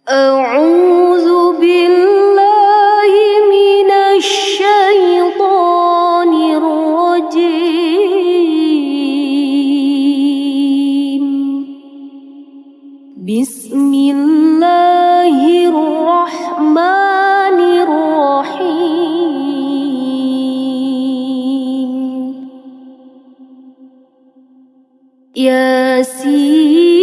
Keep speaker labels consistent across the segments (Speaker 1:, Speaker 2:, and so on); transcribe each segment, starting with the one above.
Speaker 1: أعوذ بالله من الشيطان الرجيم. بسم الله الرحمن الرحيم. ياسين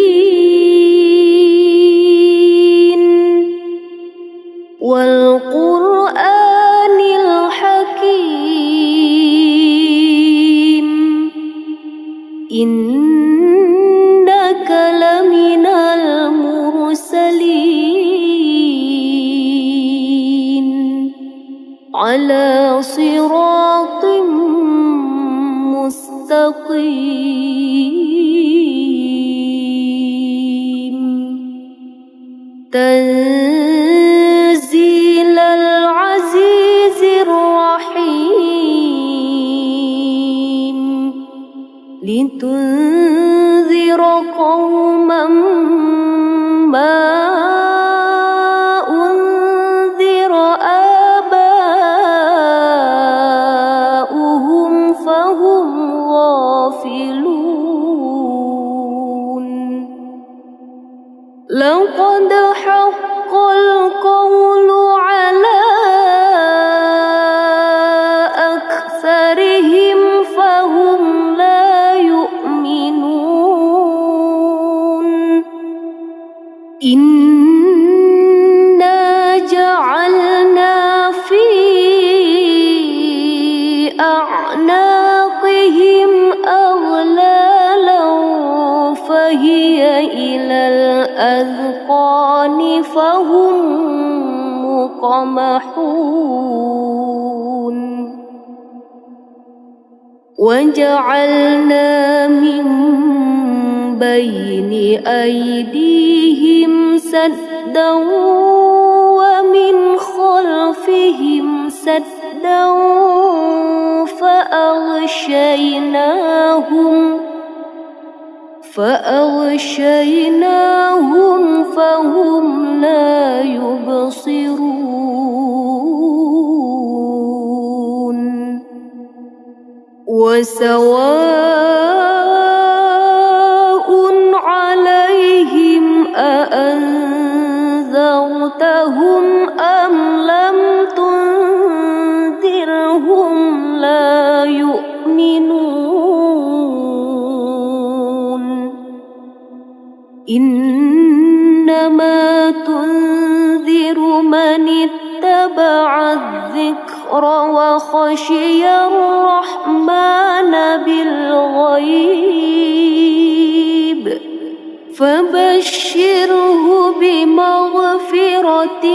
Speaker 1: والقرآن الحكيم إنك لمن المرسلين على صراط مستقيم. تنزيل العزيز الرحيم لتنذر قوما ما أنذر آباؤهم فهم غافلون. لقد حق القول على أكثرهم فهم لا يؤمنون. إنا جعلنا في أعناقهم أغلالا فهي إلى الأذقان فهم مقمحون. وجعلنا من بين أيديهم سدا ومن خلفهم سدا فأغشيناهم فهم لا يبصرون. وسواء عليهم أأنذرتهم أم لم تنذرهم لا يؤمنون. إنما تنذر من اتبع الذكر وخشي الرحمن بالغيب فبشره بمغفرة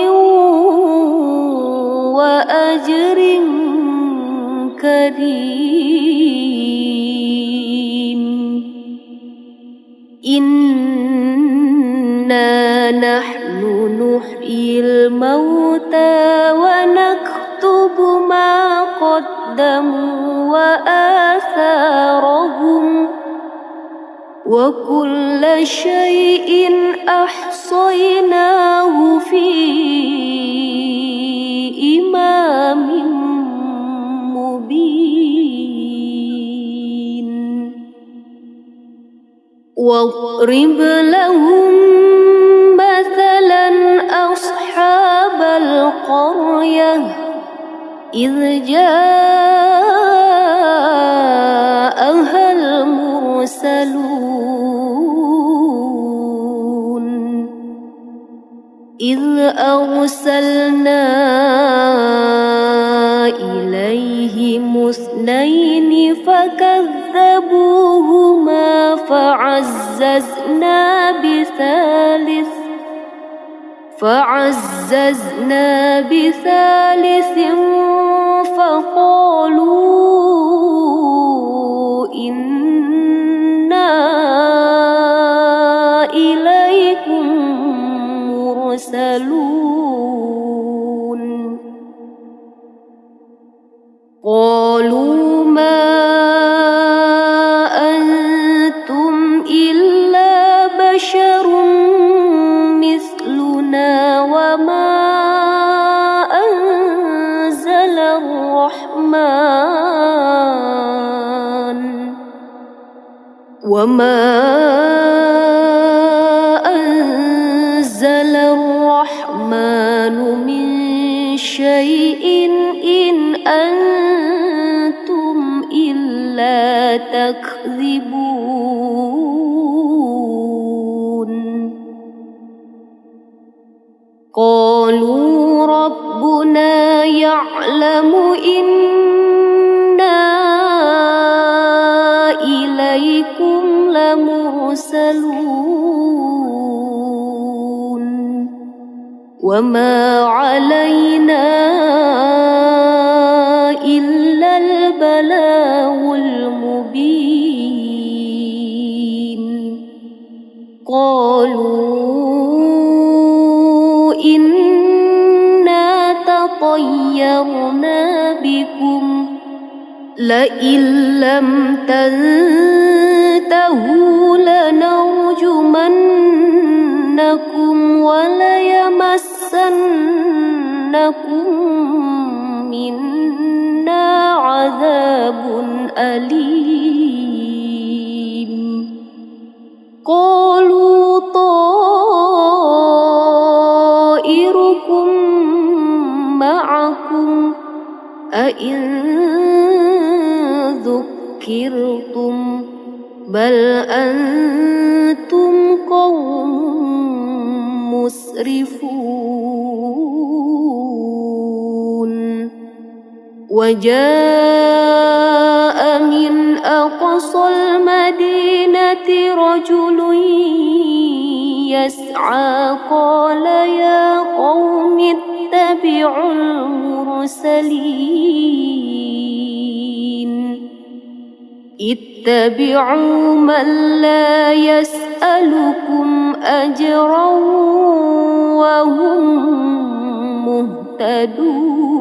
Speaker 1: وأجر كريم. إنا نحن نحيي الموتى ونكتب ما قدموا وآثارهم وكل شيء أحصيناه في إمام مبين. واضرب لهم مثلا أصحاب القرية إذ جاءها المرسلون إذ أرسلنا إليهم اثنين فكذبوهما فعززنا بثالث فقالوا إنا إليكم مرسلون. قالوا ما أنتم إلا بشر مثلنا وما أنزل الرحمن من شيء إن أنتم إلا تكذبون قالوا ربنا يعلم إنا إليكم لمرسلون وما علينا إلا البلاغ المبين قالوا إنا تطيرنا بكم لئن لم تنتهوا لنرجمنكم وليمسنكم منا عذاب أليم قالوا طائركم معكم أئن ذكرتم بل أنتم قوم مسرفون وجاء من أقصى المدينة رجل يسعى قال يا قوم اتبعوا المرسلين اتبعوا من لا يسألكم أجرا وهم مهتدون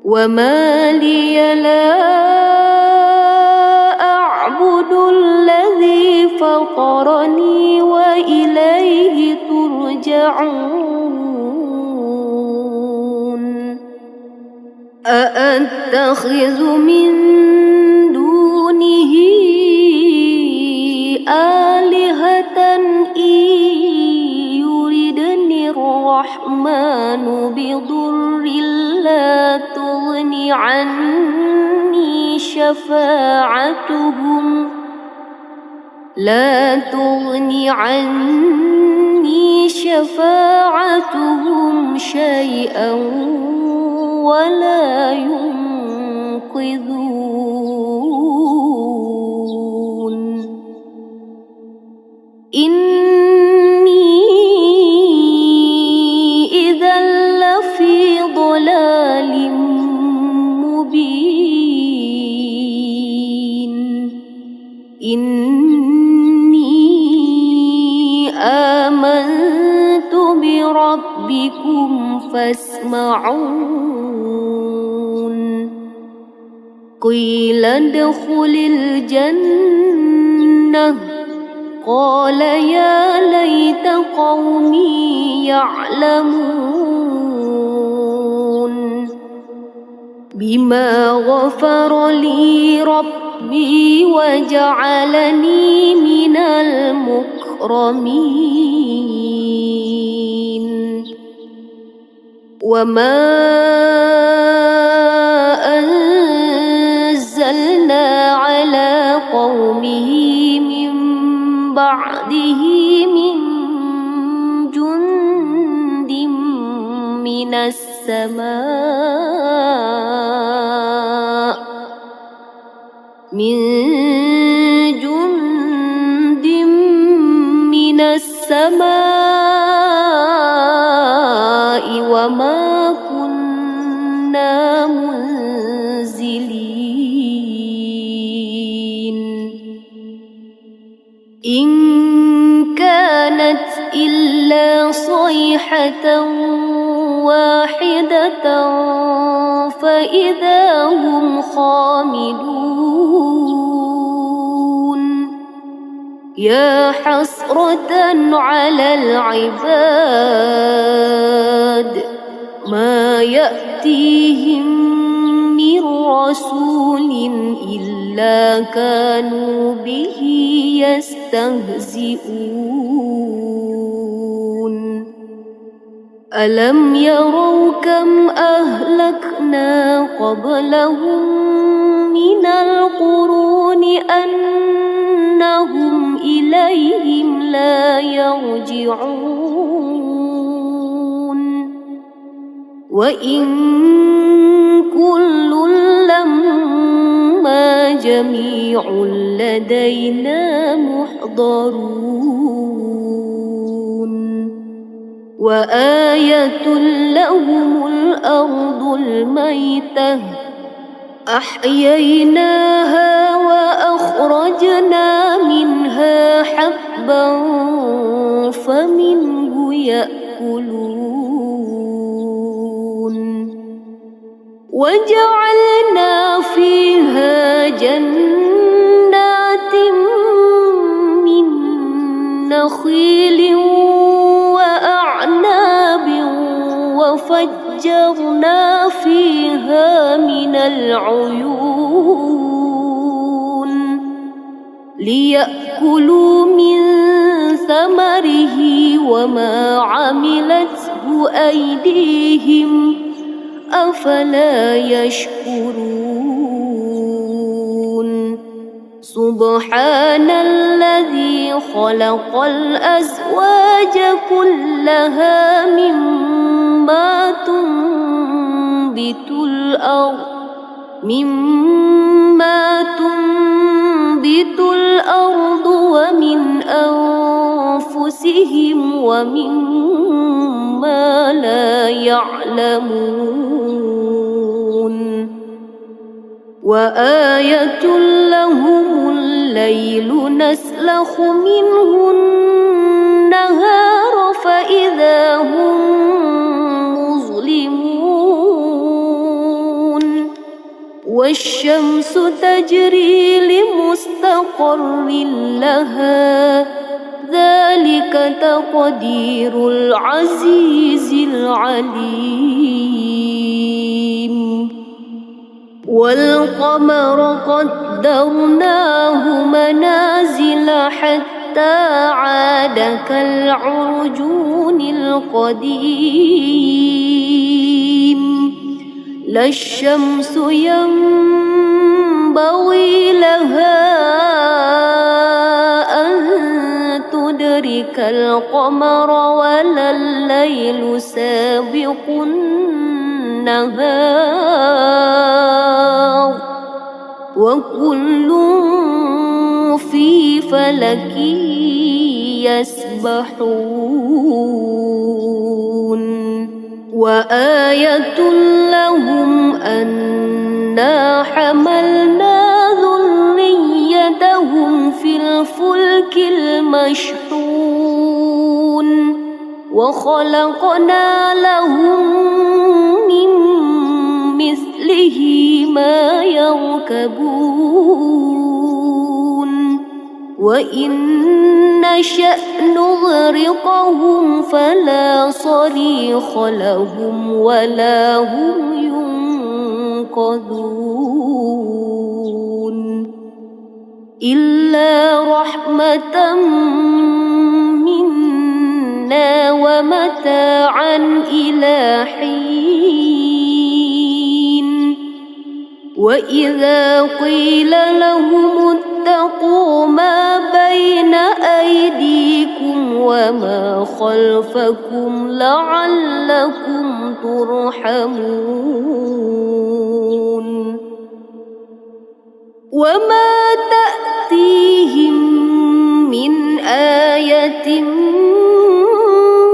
Speaker 1: وما لي لا أعبد الذي فطرني وإليه ترجعون أأتخذ من دونه آلهة إن يردني الرحمن بضر لا تغني عني شفاعتهم شيئا ولا ينقذون إني إذا لفي ضلال مبين إني آمنت بربكم فاسمعون قيل ادخل الجنة قال يا ليت قومي يعلمون بما غفر لي ربي وجعلني من المكرمين وما أنزلنا على قومه من بعده من جند من السماء وما كنا منزلين إن كانت إلا صيحة واحدة فإذا هم خامدون يا حسرة على العباد ما يأتيهم من رسول إلا إلا كانوا به يستهزئون ألم يروا كم أهلكنا قبلهم من القرون أنهم إليهم لا يرجعون وإن كل لما جميع لدينا محضرون وآية لهم الأرض الميتة أحييناها وأخرجنا منها حبا فمنه يأكلون وجعلنا فيها جنات من نخيل وأعناب وفجرنا فيها من العيون ليأكلوا من ثمره وما عملته أيديهم أفلا يشكرون سبحان الذي خلق الأزواج كلها مما تنبت الأرض ومن أنفسهم ومما لا يعلمون وآية لهم الليل نسلخ منه النهار فإذا هم مظلمون والشمس تجري لمستقر لها ذلك تقدير العزيز العليم والقمر قدرناه منازل حتى عاد كالعرجون القديم لا الشمس ينبغي لها أن تدرك القمر ولا الليل سابق النهار وكل في فلك يسبحون وآية لهم أنا حملنا ذريتهم في الفلك المشحون وخلقنا لهم من مثله ما يركبون وإن نشأ نغرقهم فلا صريخ لهم ولا هم ينقذون إلا رحمة منا ومتاعا إلى حين وإذا قيل لهم اتقوا ما بين أيديكم وما خلفكم لعلكم ترحمون وما تأتيهم من آية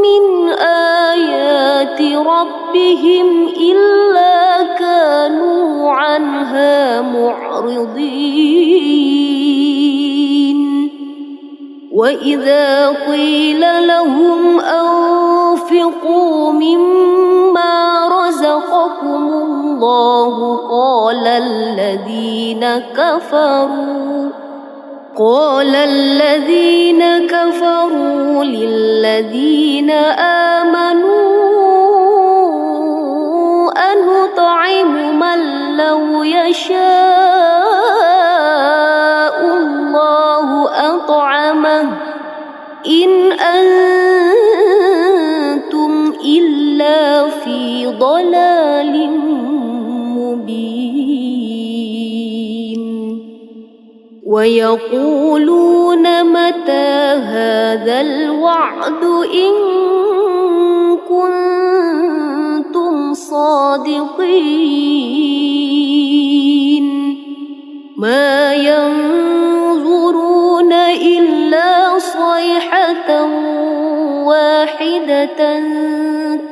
Speaker 1: من آيات ربهم إلا كانوا عنها معرضين وإذا قيل لهم أنفقوا مما رزقكم الله قال الذين كفروا للذين آمنوا أنطعم من لو يشاء إن أنتم إلا في ضلال مبين ويقولون متى هذا الوعد إن كنتم صادقين ما ينظرون إلا صيحة واحدة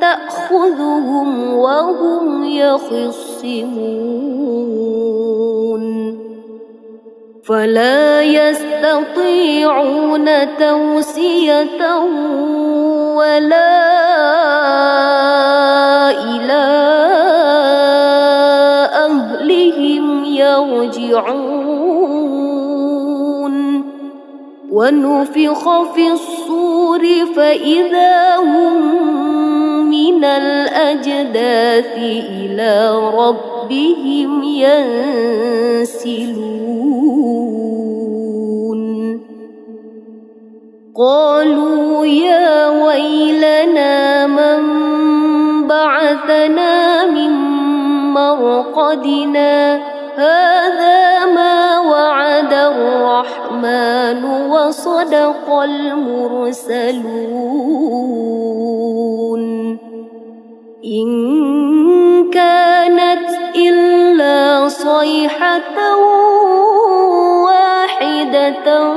Speaker 1: تأخذهم وهم يخصمون فلا يستطيعون توصية ولا إلى أهلهم يرجعون ونفخ في الصور فإذا هم من الأجداث إلى ربهم ينسلون قالوا يا ويلنا من بعثنا من مرقدنا هذا ما وعد الرحمن وصدق المرسلون إن كانت إلا صيحة واحدة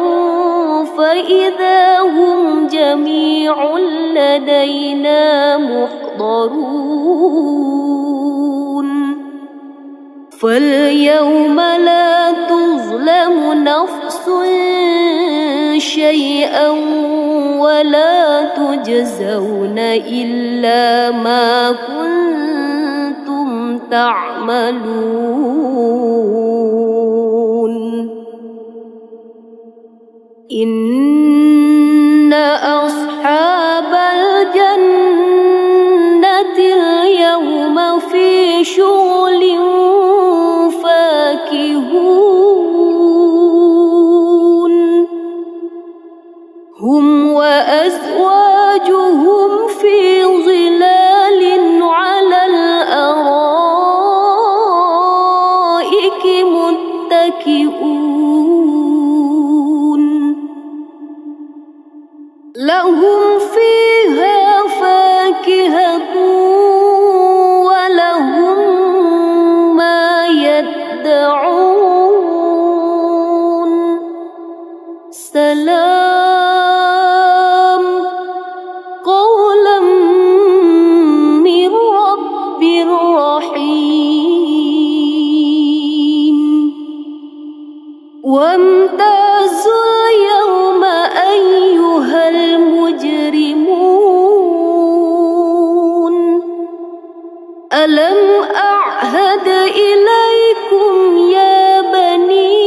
Speaker 1: فإذا هم جميع لدينا محضرون فاليوم لا تظلم نفس شيئا ولا تجزون إلا ما كنتم تعملون إن أصحاب الجنة اليوم في شغل فاكهون هم وأزواجهم في ظلال على الأرائك متكئون لهم فيها فاكهة ولهم ما يدعون سلام قولا من رب رحيم وامتازوا اليوم أيها المجرمون ألم أعهد إليكم يا بني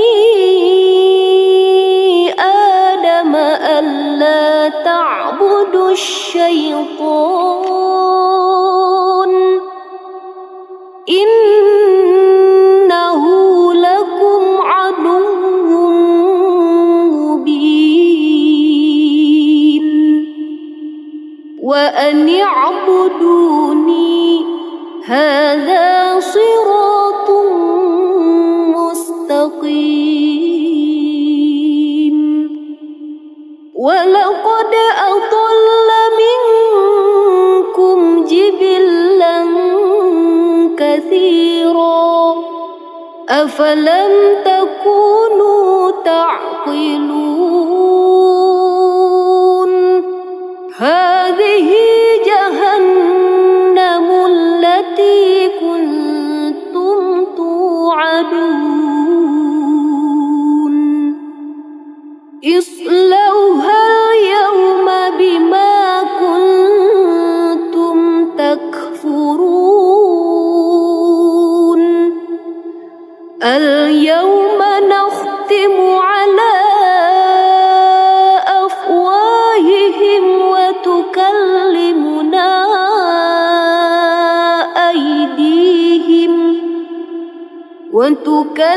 Speaker 1: آدم ألا تعبدوا الشيطان إنه لكم عدو مبين وأن اعبدوني هذا صراط مستقيم ولقد أضل منكم جبلا كثيرا أفلم تكونوا تعقلون هذه جهنم التي كنتم توعدون اصلوها اليوم بما كنتم تكفرون اليوم نختم على أفواههم وتكلمنا أيديهم وتشهد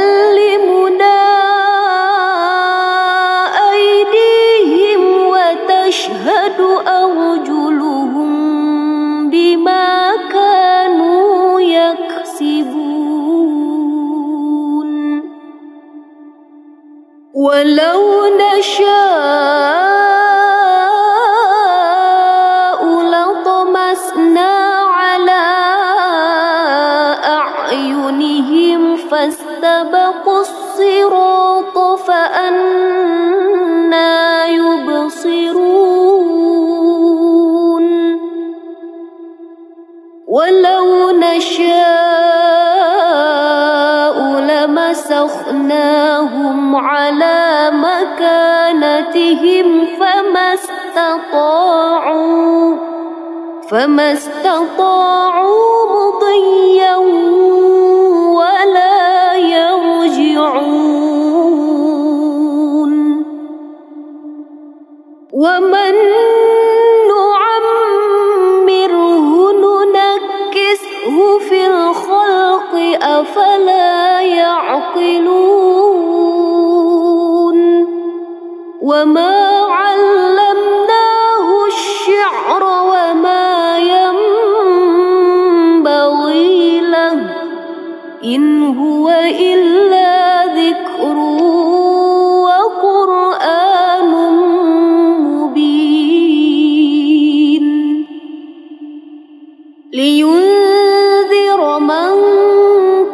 Speaker 1: ولو نشاء لمسخناهم على مكانتهم فما استطاعوا مضيا ولا يرجعون ومن نعمره ننكسه في الخلق أفلا يعقلون وما علمناه الشعر وما ينبغي له إن هو إلا ذكر وقرآن مبين لينذر من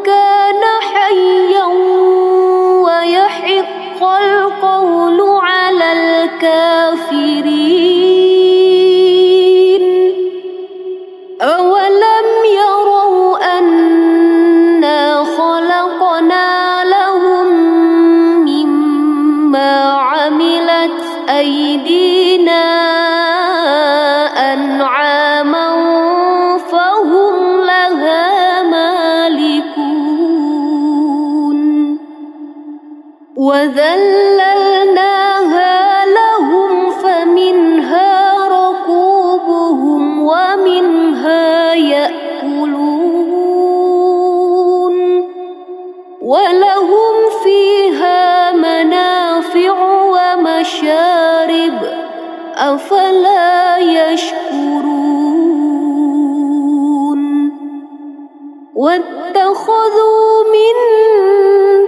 Speaker 1: كان حيا ويحق القول على الكافرين أولم يروا أنا خلقنا لهم مما عملت أيدينا أنعاما فهم لها مالكون وذللناها لهم فمنها ركوبهم ومنها يأكلون ولهم فيها منافع ومشارب أفلا يشكرون واتخذوا من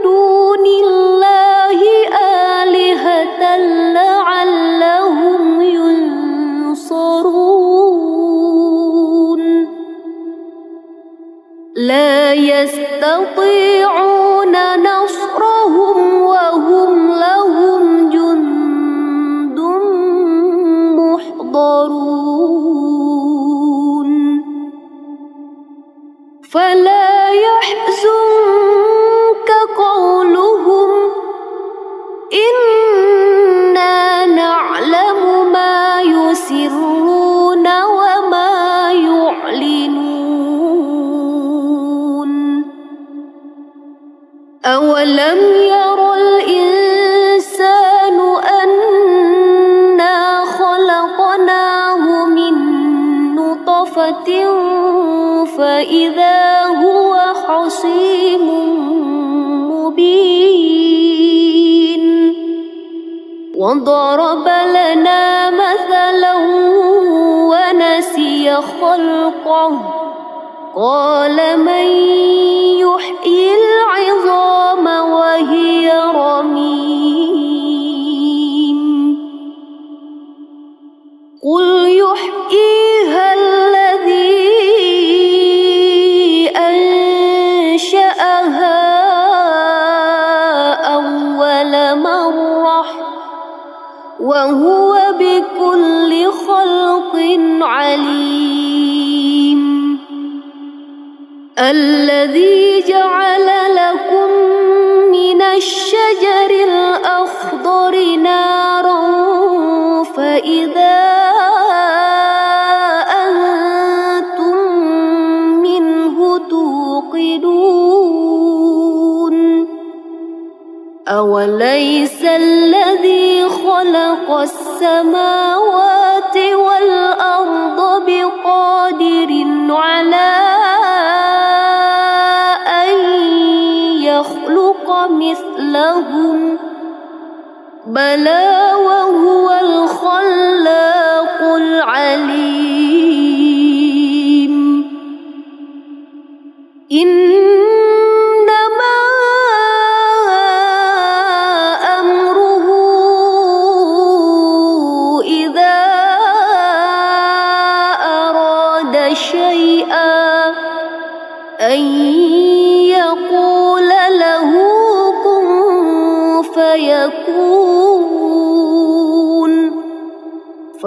Speaker 1: دون الله آلهة لعلهم ينصرون لا يستطيعون نصرهم وهم لهم جند محضرون فلا يحزنك قولهم إنا نعلم ما يسرون وما يعلنون أولم ير الإنسان أنا خلقناه من نطفة فإذا هو خصيم مبين وضرب لنا مثلا ونسي خلقه قال من يحيي العظام وهي رميم قل يحييها الذي أنشأها أول مرة وهو بكل خلق عليم الذي جعل لكم من الشجر الأخضر نارا فإذا أنتم منه توقدون أوليس الذي خلق السماوات والأرض بقادر على أن يخلق مثلهم بلى وهو الخلاق العليم إنما أمره إذا أراد شيئا أن يقول له كن فيكون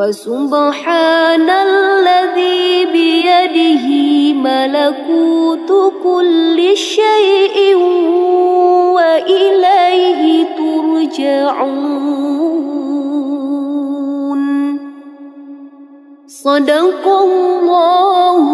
Speaker 1: فسبحان الذي بيده ملكوت كل شيء وإليه ترجعون. صدق الله